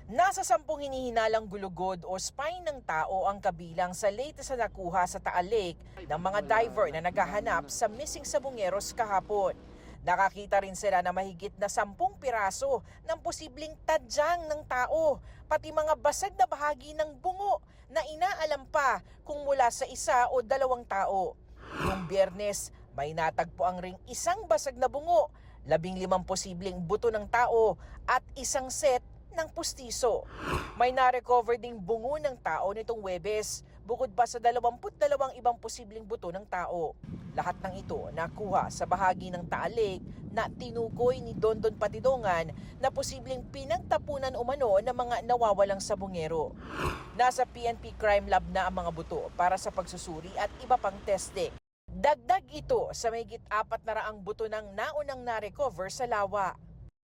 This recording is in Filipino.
Nasa 10 hinihinalang gulugod o spine ng tao ang kabilang sa latest na nakuha sa Taal Lake ng mga diver na naghahanap sa missing sabongeros kahapon. Nakakita rin sila na mahigit na 10 piraso ng posibleng tadyang ng tao, pati mga basag na bahagi ng bungo na inaalam pa kung mula sa isa o dalawang tao. Noong Biyernes, may natagpo ang ring isang basag na bungo, 15 posibleng buto ng tao at isang set ng pustiso. May na-recover ding bungo ng tao nitong Huwebes, bukod pa sa 22 ibang posibleng buto ng tao. Lahat ng ito nakuha sa bahagi ng Taal Lake na tinukoy ni Dondon Patidongan na posibleng pinagtapunan umano ng mga nawawalang sabongero. Nasa PNP Crime Lab na ang mga buto para sa pagsusuri at iba pang testing. Dagdag ito sa mahigit 400 buto ng naunang na-recover sa lawa.